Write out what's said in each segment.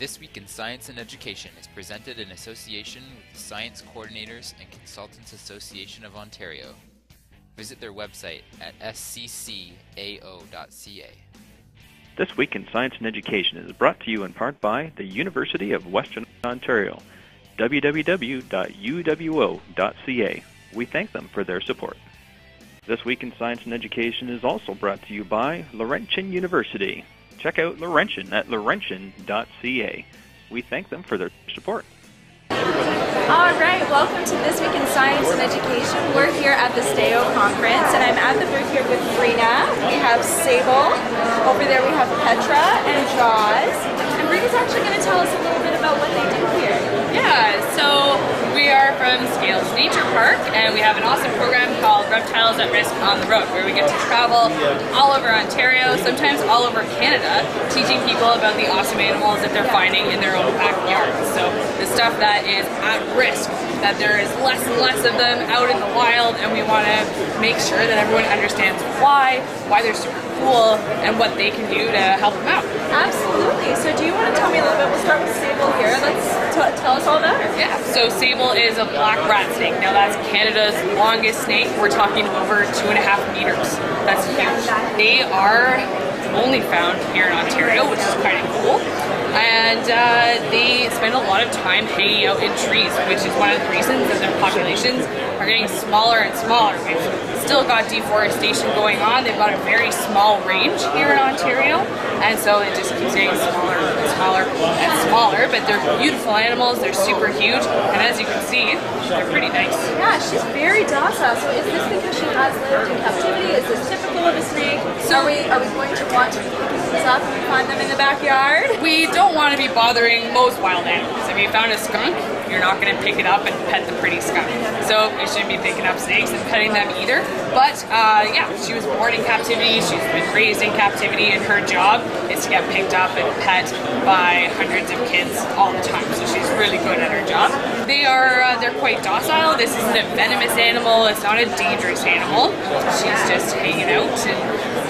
This Week in Science and Education is presented in association with the Science Coordinators and Consultants Association of Ontario. Visit their website at sccao.ca. This Week in Science and Education is brought to you in part by the University of Western Ontario, www.uwo.ca. We thank them for their support. This Week in Science and Education is also brought to you by Laurentian University. Check out Laurentian at laurentian.ca. We thank them for their support. All right, welcome to This Week in Science and Education. We're here at the STAO conference, and I'm at the booth here with Brina. We have Sable. Over there we have Petra and Jaws. And Brina's actually going to tell us a little bit about what they do here. Yeah, so we are from Scales Nature Park, and we have an awesome program called Reptiles at Risk on the Road, where we get to travel all over Ontario, sometimes all over Canada, teaching people about the awesome animals that they're finding in their own backyards. So the stuff that is at risk, that there is less and less of them out in the wild, and we want to make sure that everyone understands why they're super cool, and what they can do to help them out. Absolutely. So do you want to tell me a little bit? We'll start with Sable here. Let's tell us all about her. Yeah, so Sable is a black rat snake. Now that's Canada's longest snake. We're talking over 2.5 meters. That's huge. They are only found here in Ontario, which is kind of cool. And they spend a lot of time hanging out in trees, which is one of the reasons that their populations are getting smaller and smaller. We've still got deforestation going on. They've got a very small range here in Ontario, and so it just keeps getting smaller and smaller and smaller, but they're beautiful animals. They're super huge, and as you can see, they're pretty nice. Yeah, she's very docile. So is this because she has lived in captivity? Is this typical of a snake? So are we going to want to be picking these up and find them in the backyard? We don't want to be bothering most wild animals. If you found a skunk, you're not going to pick it up and pet the pretty skunk. So you shouldn't be picking up snakes and petting them either. But yeah, she was born in captivity. She's been raised in captivity, and her job is to get picked up and pet by hundreds of kids all the time. So she's really good at her job. They're quite docile. This isn't a venomous animal. It's not a dangerous animal. She's just hanging out and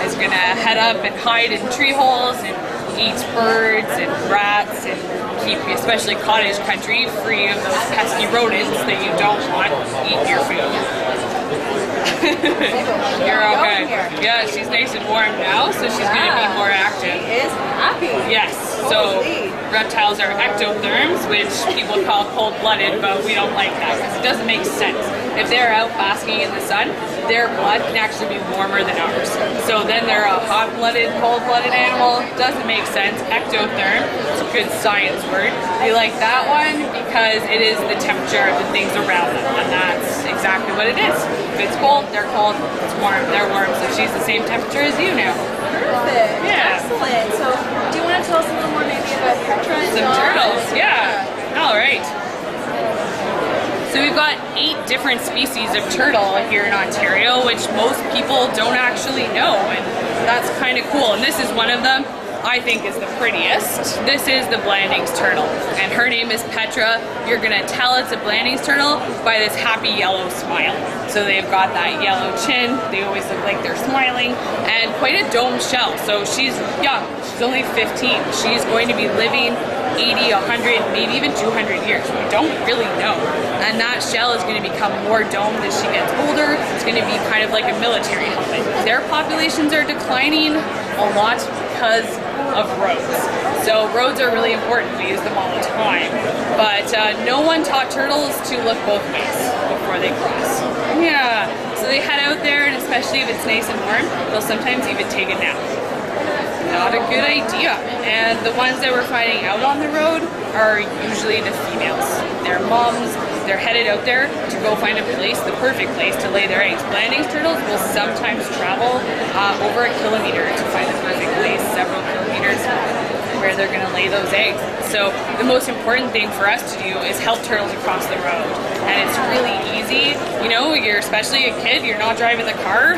is going to head up and hide in tree holes and eats birds and rats and keep, especially cottage country, free of those pesky rodents that you don't want eat your food. You're okay. Yeah, she's nice and warm now, so she's going to be more active. She is happy. Yes. So reptiles are ectotherms, which people call cold-blooded, but we don't like that because it doesn't make sense. If they're out basking in the sun, their blood can actually be warmer than ours. So then they're a hot-blooded, cold-blooded animal. Doesn't make sense. Ectotherm, it's a good science word. We like that one because it is the temperature of the things around them, and that's exactly what it is. If it's cold, they're cold. If it's warm, they're warm. So she's the same temperature as you now. Perfect. Yeah. Excellent. So do you want to tell us a little more maybe about Petra and some Jaws? turtles? Yeah. All right. So we've got 8 different species of turtle here in Ontario, which most people don't actually know, and that's kind of cool. And this is one of them. I think is the prettiest. This is the Blandings turtle, and her name is Petra. You're gonna tell it's a Blandings turtle by this happy yellow smile. So they've got that yellow chin, they always look like they're smiling, and quite a domed shell. So she's young, she's only 15. She's going to be living 80, 100, maybe even 200 years. We don't really know. And that shell is going to become more domed as she gets older. It's going to be kind of like a military helmet. Their populations are declining a lot because of roads. So roads are really important. We use them all the time. But no one taught turtles to look both ways before they cross. Yeah. So they head out there, and especially if it's nice and warm, they'll sometimes even take a nap. Not a good idea. And the ones that we're finding out on the road are usually the females. They're moms. They're headed out there to go find a place, the perfect place to lay their eggs. Blandings turtles will sometimes travel over a kilometer to find the perfect place, several kilometers where they're going to lay those eggs. So the most important thing for us to do is help turtles across the road. And it's really easy. You know, you're especially a kid, you're not driving the car.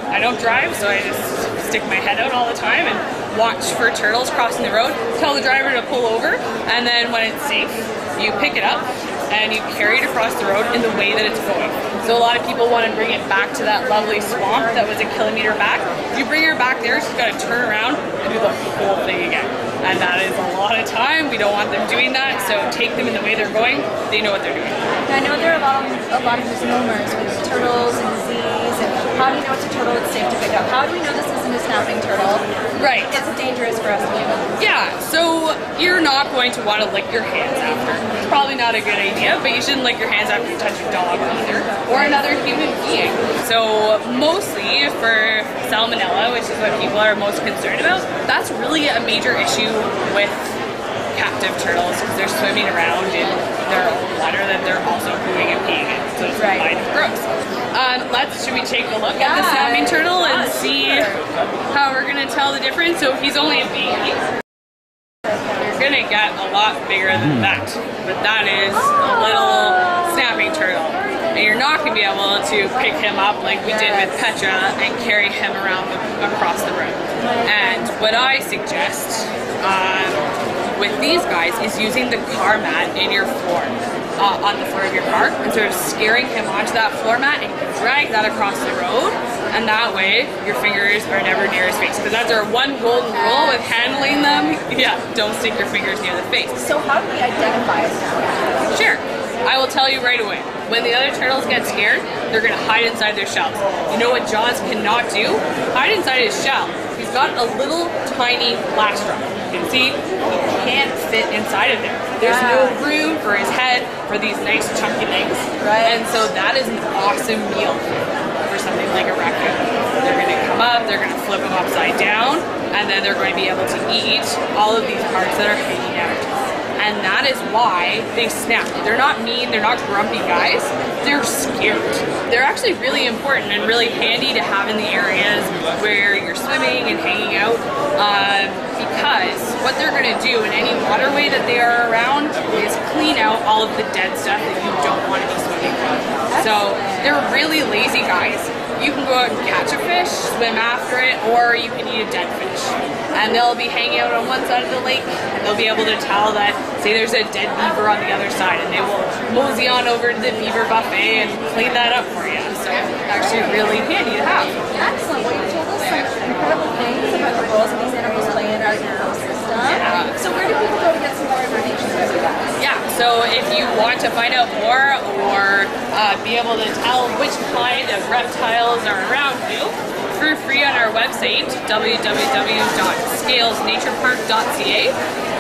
I don't drive, so I just stick my head out all the time and watch for turtles crossing the road, tell the driver to pull over, and then when it's safe, you pick it up and you carry it across the road in the way that it's going. So a lot of people want to bring it back to that lovely swamp that was a kilometer back. If you bring her back there, she's got to turn around and do the whole thing again. and that is a lot of time. We don't want them doing that, so take them in the way they're going. They know what they're doing. I know there are a lot of misnomers with turtles and disease, and how do you know it's a turtle it's safe to pick up? How do we know this isn't a snapping turtle? Right. It's dangerous for us humans. Yeah, so you're not going to want to lick your hands after. It's probably not a good idea, but you shouldn't lick your hands after you touch your dog either, or another human being. So mostly for salmonella, which is what people are most concerned about, that's really a major issue with captive turtles because they're swimming around in their own water that they're also pooing and peeing in. So it's kind of gross. Should we take a look at the snapping turtle and see how we're going to tell the difference? So he's only a baby. You're going to get a lot bigger than that. But that is a little snapping turtle. And you're not going to be able to pick him up like we did with Petra and carry him around across the room. And what I suggest with these guys is using the car mat in your floor, on the floor of your car, and sort of scaring him onto that floor mat, and you can drag that across the road, and that way your fingers are never near his face, because that's our one golden rule with handling them. Yeah, don't stick your fingers near the face. So how do we identify a snapper? Sure. I will tell you right away. When the other turtles get scared, they're going to hide inside their shells. You know what Jaws cannot do? Hide inside his shell. He's got a little tiny blast drum. You can see he can't fit inside of there. There's no room for his head for these nice chunky legs. Right. And so that is an awesome meal for something like a raccoon. They're going to come up, they're going to flip him upside down, and then they're going to be able to eat all of these parts that are hanging out. And that is why they snap. They're not mean, they're not grumpy guys, they're scared. They're actually really important and really handy to have in the areas where you're swimming and hanging out, because what they're gonna do in any waterway that they are around is clean out all of the dead stuff that you don't wanna be swimming from. So they're really lazy guys. You can go out and catch a fish, swim after it, or you can eat a dead fish. And they'll be hanging out on one side of the lake, and they'll be able to tell that, say there's a dead beaver on the other side, and they will mosey on over to the beaver buffet and clean that up for you. So actually really handy to have. Excellent. Well, you told us some incredible things about the roles that these animals play in our ecosystem. Yeah. So where do people go to get some more information about you guys? Yeah, so if you want to find out more or be able to tell which kind of reptiles are around you, for free on our website, www.scalesnaturepark.ca.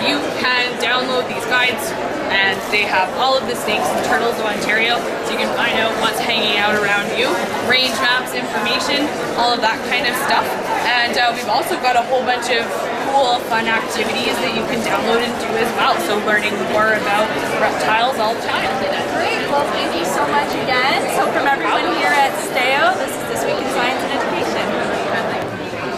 You can download these guides, and they have all of the snakes and turtles of Ontario, so you can find out what's hanging out around you, range maps, information, all of that kind of stuff. And we've also got a whole bunch of cool, fun activities that you can download and do as well, so learning more about reptiles all the time. Great. Well, thank you so much again. So from everyone here at STAO, this is This Week in Science and Education.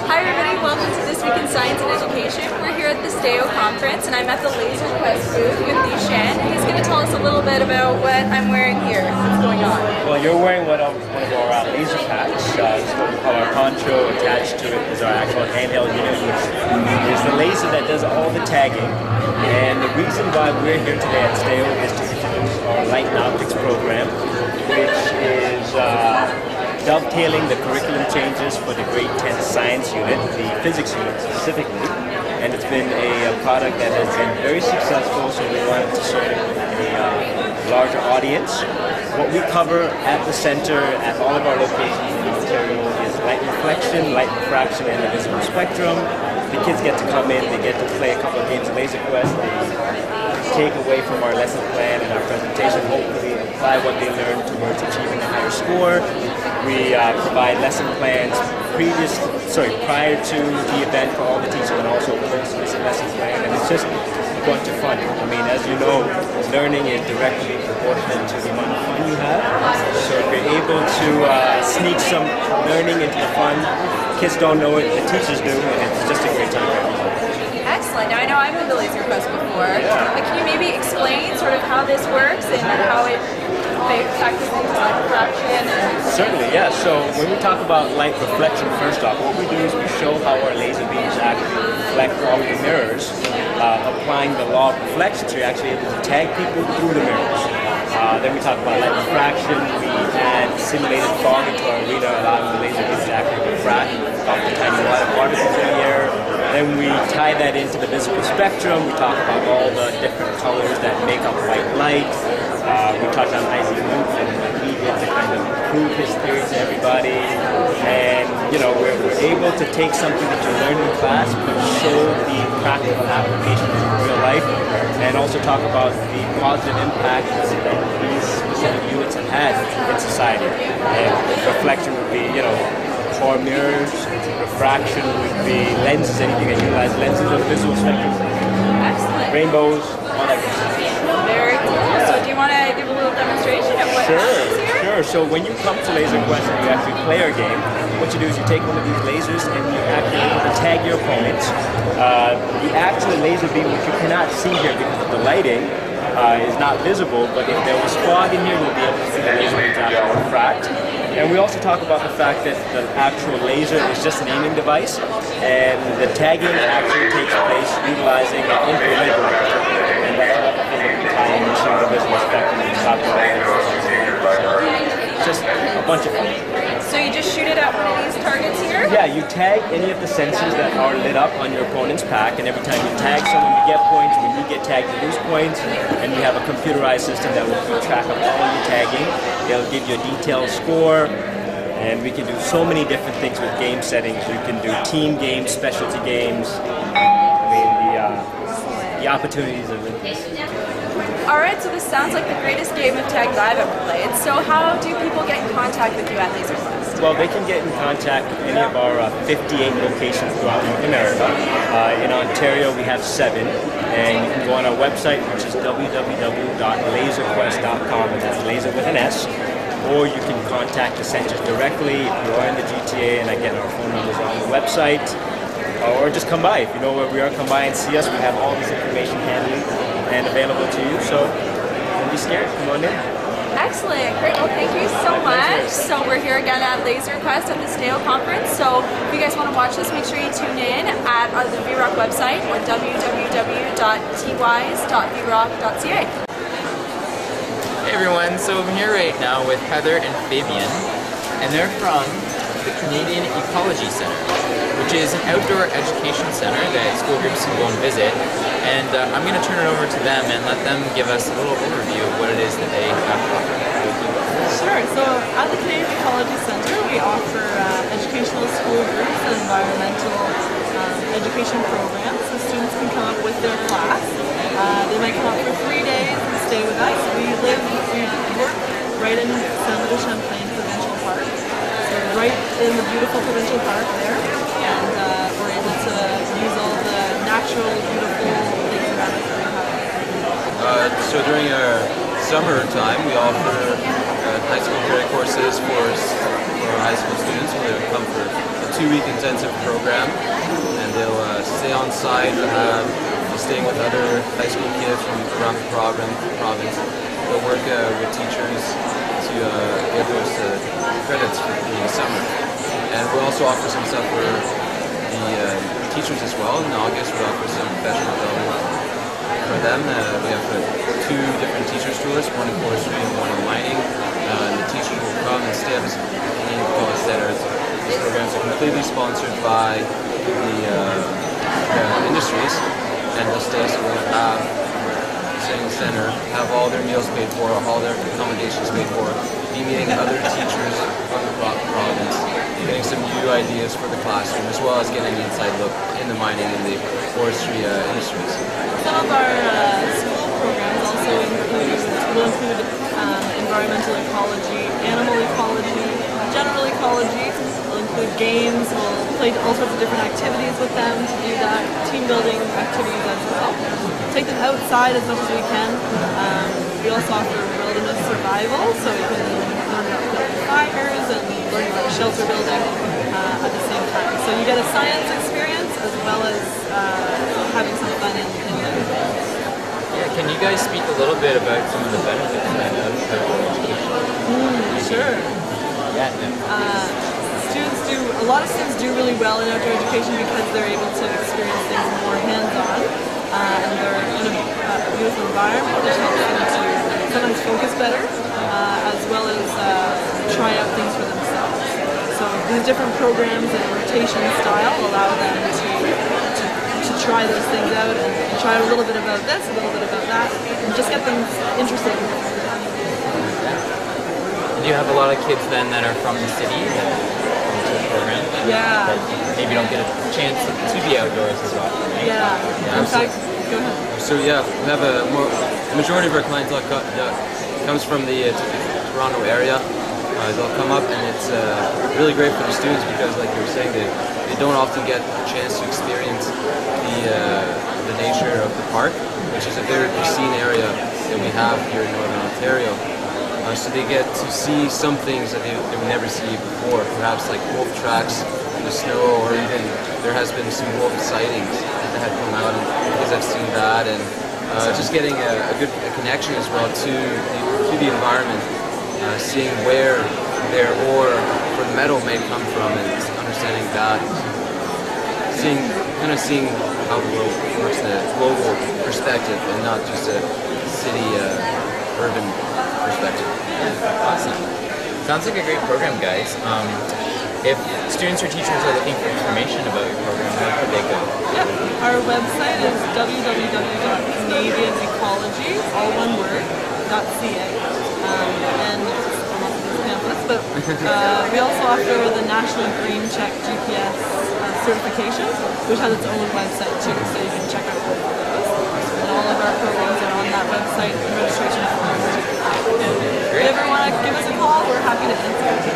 Hi everybody, welcome to This Week in Science and Education. We're here at the STAO conference, and I'm at the Laser Quest booth with Dushan. He's going to tell us a little bit about what I'm wearing here. What's going on? Well, you're wearing one of our laser packs. It's what we call our poncho. Attached to it is our actual handheld unit, which is the laser that does all the tagging. And the reason why we're here today at STAO is to introduce our Light and Optics program, which is dovetailing the curriculum changes for the grade 10 science unit, the physics unit specifically, and it's been a product that has been very successful, so we wanted to serve a larger audience. What we cover at the center, at all of our locations in Ontario, is light reflection, light refraction, and the visible spectrum. The kids get to come in, they get to play a couple of games of Laser Quest, they take away from our lesson plan and our presentation, hopefully apply what they learned towards achieving a higher score. We provide lesson plans prior to the event for all the teachers, and also post this lesson plan, and it's just a bunch of fun. I mean, as you know, learning is directly proportional to the amount of fun you have. So if you're able to sneak some learning into the fun, kids don't know it, the teachers do, and it's just a great time for everyone. Excellent. Now I know I've been to Laser Quest before, but can you maybe explain sort of how this works and how it factors into light refraction? Certainly, yeah. So when we talk about light reflection, first off, what we do is we show how our laser beams actually reflect all of the mirrors, applying the law of reflection, so you're actually able to tag people through the mirrors. Then we talk about light refraction. We add simulated fog into our arena, allowing the laser beams to actually refract off the tiny water particles in the air. Then we tie that into the visible spectrum. We talk about all the different colors that make up white light. We touch on Isaac Newton and what he did to kind of prove his theory to everybody. And, you know, we're able to take something that you learned in class but show the practical applications in real life, and also talk about the positive impact that these specific units have had in society. And reflection would be, you know, core mirrors, refraction would be lenses, anything that utilize lenses of visual spectrum. Excellent. Rainbows, all that good stuff. Very cool. So do you want to give a little demonstration of what happens here? Sure. So when you come to Laser Quest and you actually play our game, what you do is you take one of these lasers and you actually tag your opponents. The actual laser beam, which you cannot see here because of the lighting, is not visible, but if there was fog in here, you'll be able to see the laser beams actually refract. And we also talk about the fact that the actual laser is just an aiming device, and the tagging actually takes place utilizing an infrared light. And that's another thing that we tie in some of the visual spectrum and talk about. Just a bunch of fun. So you just shoot it at one of these targets here? Yeah, you tag any of the sensors that are lit up on your opponent's pack, and every time you tag someone, you get points. When you get tagged, you lose points, and we have a computerized system that will keep track of all your tagging. It'll give you a detailed score, and we can do so many different things with game settings. You can do team games, specialty games. I mean, the opportunities are limitless. Alright, so this sounds like the greatest game of tag that I've ever played. So how do people get in contact with you at Laser Quest? Well, they can get in contact with any of our 58 locations throughout North America. In Ontario, we have 7, and you can go on our website, which is www.laserquest.com, and that's laser with an S. Or you can contact the centers directly if you are in the GTA, and again, our phone numbers are on the website. Or just come by. If you know where we are, come by and see us. We have all this information handy and available to you, so don't be scared. Come on in. Excellent. Great. Well, thank you so much. So we're here again at Laser Quest at the STAO conference. So if you guys want to watch this, make sure you tune in at the VROC website or www.T-WiSE.VROC.ca. Hey everyone, so I'm here right now with Heather and Fabian, and they're from the Canadian Ecology Centre, which is an outdoor education center that school groups can go and visit. And I'm going to turn it over to them and let them give us a little overview of what it is that they have to offer. Sure. So at the Canadian Ecology Centre, we offer educational school groups and environmental education programs. So students can come up with their class. They might come up for 3 days and stay with us. We work right in San Luis Champlain Provincial Park. So right in the beautiful provincial park there. And we're able to use all the natural, beautiful things around us that we have. So during our summer time, we offer high school credit courses for our high school students. So they'll come for a 2-week intensive program, and they'll stay on site, staying with other high school kids from around the province. They'll work with teachers to get those credits for the summer. And we'll also offer some stuff for the teachers as well. In August, we offer some professional development for them. We have 2 different teachers tours, one in forestry and one in mining. And the teachers will come and stay at the Canadian Ecology Centre. These programs are completely sponsored by the industries, and they'll stay, so we'll have stay in the center, have all their meals paid for, all their accommodations paid for, be meeting other teachers from the province, getting some new ideas for the classroom, as well as getting an inside look in the mining and the forestry industries. Some of our school programs also will include environmental ecology, animal ecology, general ecology. We'll include games. We'll play all sorts of different activities with them to do that, team building activities as well. Take them outside as much as we can. We also offer wilderness survival, so we can learn about building fires and learn about shelter building at the same time. So you get a science experience as well as having some fun in there. Yeah, can you guys speak a little bit about some of the benefits of outdoor education? Sure. Yeah. A lot of students do really well in outdoor education because they're able to experience things more hands-on, and they're in a beautiful environment, which helps them to sometimes focus better, as well as try out things for themselves. So these different programs and rotation style allow them to try those things out and try a little bit about this, a little bit about that, and just get them interested. Do you have a lot of kids then that are from the city that come to the program? Yeah. That maybe don't get a chance to be outdoors as often, right? Yeah. In fact, go ahead. So yeah, we have the majority of our clientele comes from the Toronto area. They'll come up, and it's really great for the students because, like you were saying, they don't often get a chance to experience the nature of the park, which is a very pristine area that we have here in Northern Ontario. So they get to see some things that they would never see before, perhaps like wolf tracks in the snow, or even there has been some wolf sightings that have come out, and kids have seen that, and just getting a good connection as well to the environment, seeing where their ore for the metal may come from, and just understanding that, seeing how the world works in a global perspective and not just a city urban perspective. Awesome. Sounds like a great program, guys. If students or teachers are looking for information about your program, where could they go? Yeah, our website is www.canadianecology, all one word, .ca. And I'm not these pamphlets, but we also offer the National Green Check GPS certification, which has its own website too, so you can check out both of those. And all of our programs are on that website, registration forms too. If you ever want to give us a call, we're happy to answer.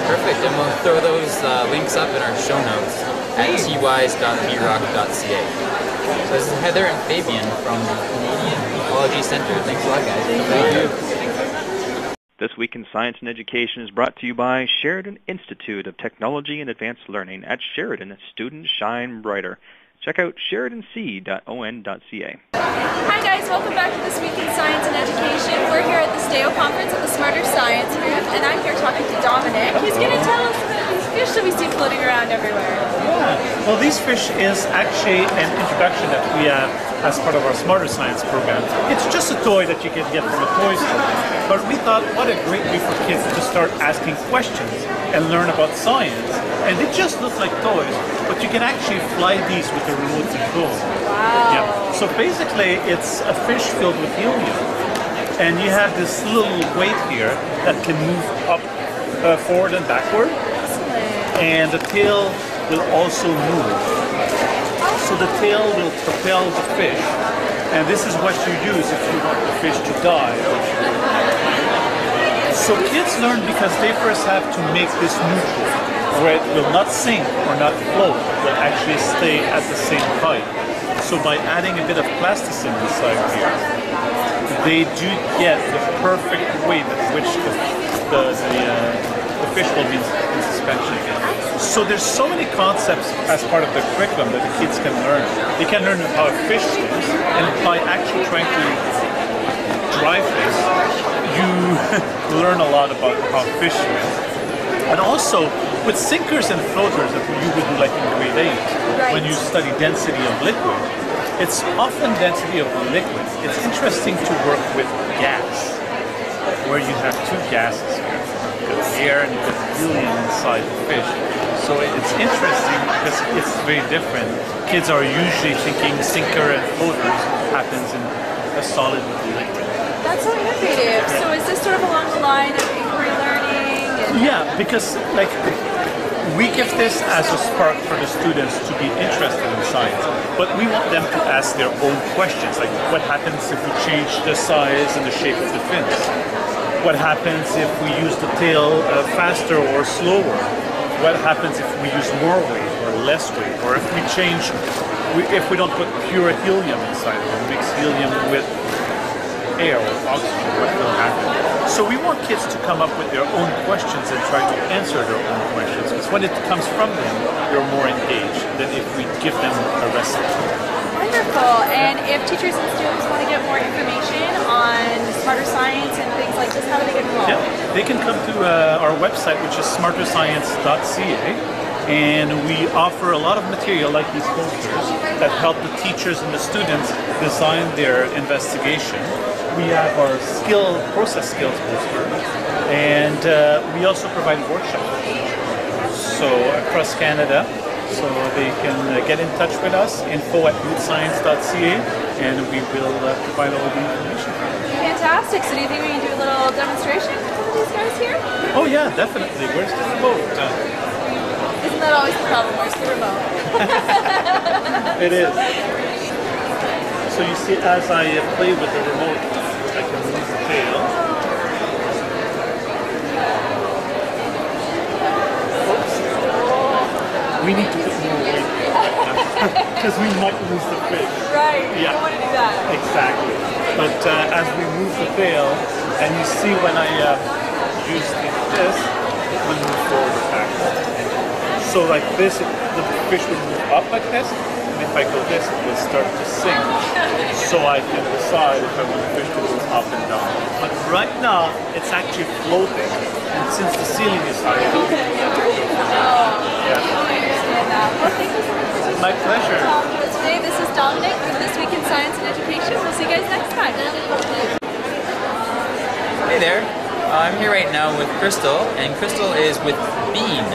Perfect, and we'll throw those links up in our show notes at T-WiSE.vrock.ca. So this is Heather and Fabian from the Canadian Ecology Centre. Thanks a lot, guys. Thank you. This Week in Science and Education is brought to you by Sheridan Institute of Technology and Advanced Learning. At Sheridan, students shine brighter. Check out sheridanc.on.ca. Hi guys, welcome back to This Week in Science and Education. We're here at the STAO conference at the Smarter Science booth, and I'm here talking to Dominic. He's going to tell us about these fish that we see floating around everywhere. Yeah, well, these fish is actually an introduction that we have as part of our Smarter Science program. It's just a toy that you can get from a toy store, but we thought what a great way for kids to start asking questions and learn about science. And they just look like toys, but you can actually fly these with the remote control. Wow. Yeah. So basically, it's a fish filled with helium, and you have this little weight here that can move up, forward and backward, and the tail will also move. So the tail will propel the fish, and this is what you use if you want the fish to die. So kids learn because they first have to make this neutral, where it will not sink or not float, but actually stay at the same height. So by adding a bit of plasticine inside here, they do get the perfect weight at which the fish will be in suspension. So there's so many concepts as part of the curriculum that the kids can learn. They can learn how a fish swims, and by actually trying to drive this, you learn a lot about how fish swim. And also, with sinkers and floaters that you would do like in grade 8, when you study density of liquid, it's often density of liquid. It's interesting to work with gas, where you have two gases here. You've got air and you've got helium inside the fish. So it's interesting because it's very different. Kids are usually thinking sinker and floaters happens in a solid with liquid. That's so innovative. So is this sort of along the line of inquiry learning? Yeah, because like we give this as a spark for the students to be interested in science, but we want them to ask their own questions, like what happens if we change the size and the shape of the fins? What happens if we use the tail faster or slower? What happens if we use more weight or less weight? Or if we change, if we don't put pure helium inside, we mix helium with air or oxygen, what will happen? So we want kids to come up with their own questions and try to answer their own questions. Because when it comes from them, they're more engaged than if we give them a recipe. Wonderful. And if teachers and students want to get more information on Smarter Science and things like this, how do they get involved? Yeah, they can come to our website, which is smarterscience.ca, and we offer a lot of material like these posters that help the teachers and the students design their investigation. We have our process skills poster, and we also provide workshops. So across Canada, So they can get in touch with us, info@youthscience.ca, and we will provide all the information. Fantastic. So do you think we can do a little demonstration with these guys here? Oh yeah, definitely. Where's the remote? Isn't that always the problem? Where's the remote? It is. So you see, as I play with the remote, I can move the tail. Oops. We need to put more weight because we might lose the fish. Right. Yeah. You don't want to do that. Exactly. But as we move the tail, and you see when I use this, it will move forward backward. So like this, the fish will move up like this, and if I go this, it will start to sink. So I can decide if I want the fish to go up and down. But right now, it's actually floating, and since the ceiling is high, it will be I understand that. Well, thank you so much for My pleasure. talking to us today. This is Dominic with This Week in Science and Education. We'll see you guys next time. Hey there. I'm here right now with Crystal, and Crystal is with BEAN,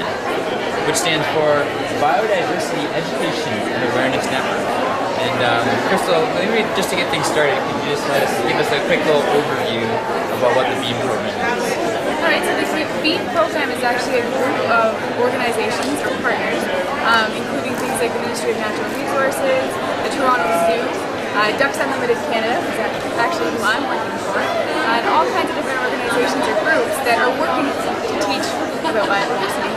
which stands for Biodiversity Education and Awareness Network. And Crystal, maybe just to get things started, could you just give us a quick little overview about what the BEAN program is? Alright, so the BEAN program is actually a group of organizations or partners, including things like the Ministry of Natural Resources, the Toronto Zoo, Ducks Unlimited Canada, which is actually who I'm working for, and all kinds of different organizations or groups that are working to teach about biodiversity.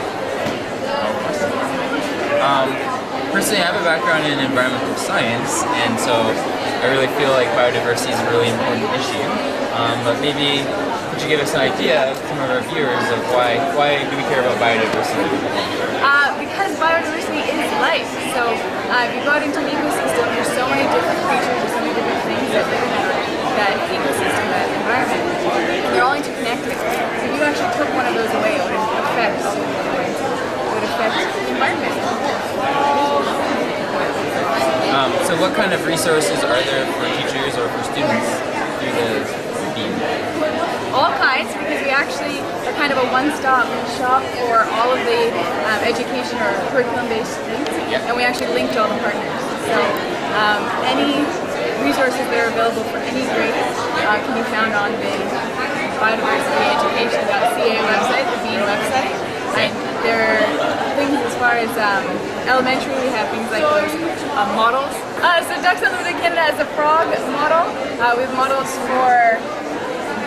Personally, I have a background in environmental science, and so I really feel like biodiversity is a really important issue. But maybe could you give us an idea, some of our viewers, of why do we care about biodiversity? Because biodiversity is life. So if you go out into an ecosystem, there's so many different creatures, there's so many different things that live in that ecosystem, that environment, and they're all interconnected. So if you actually took one of those away, it would affect all of the other ways. It would affect the environment. So what kind of resources are there for teachers or for students through the BEAN? All kinds, because we actually are kind of a one-stop shop for all of the education or curriculum-based things, and we actually link to all the partners. So any resources that are available for any grade can be found on the biodiversityeducation.ca website, the BEAN website. And there are things as far as elementary, we have things like those models. So Ducks Unlimited Canada has a frog model. We have models for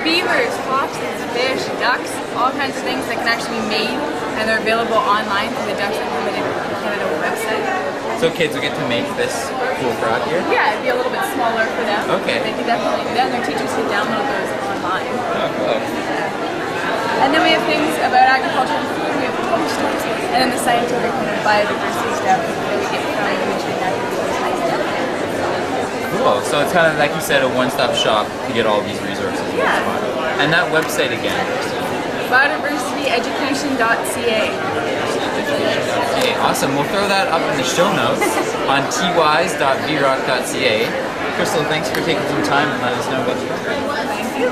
beavers, foxes, fish, ducks, all kinds of things that can actually be made, and they're available online through the Ducks Unlimited Canada website. So kids will get to make this cool frog here? Yeah, it'd be a little bit smaller for them. Okay. They can definitely do that, and their teachers can download those online. Oh, cool. And then we have things about agriculture and food, we have posters, and then the scientific kind of biodiversity stuff that we get from the Ministry of Natural Resources. Cool. So it's kind of, like you said, a one-stop shop to get all these resources. Yeah. And that website again? Biodiversityeducation.ca. Okay, awesome. We'll throw that up in the show notes on T-WiSE.vrock.ca. Crystal, thanks for taking some time and letting us know about the program. Thank you.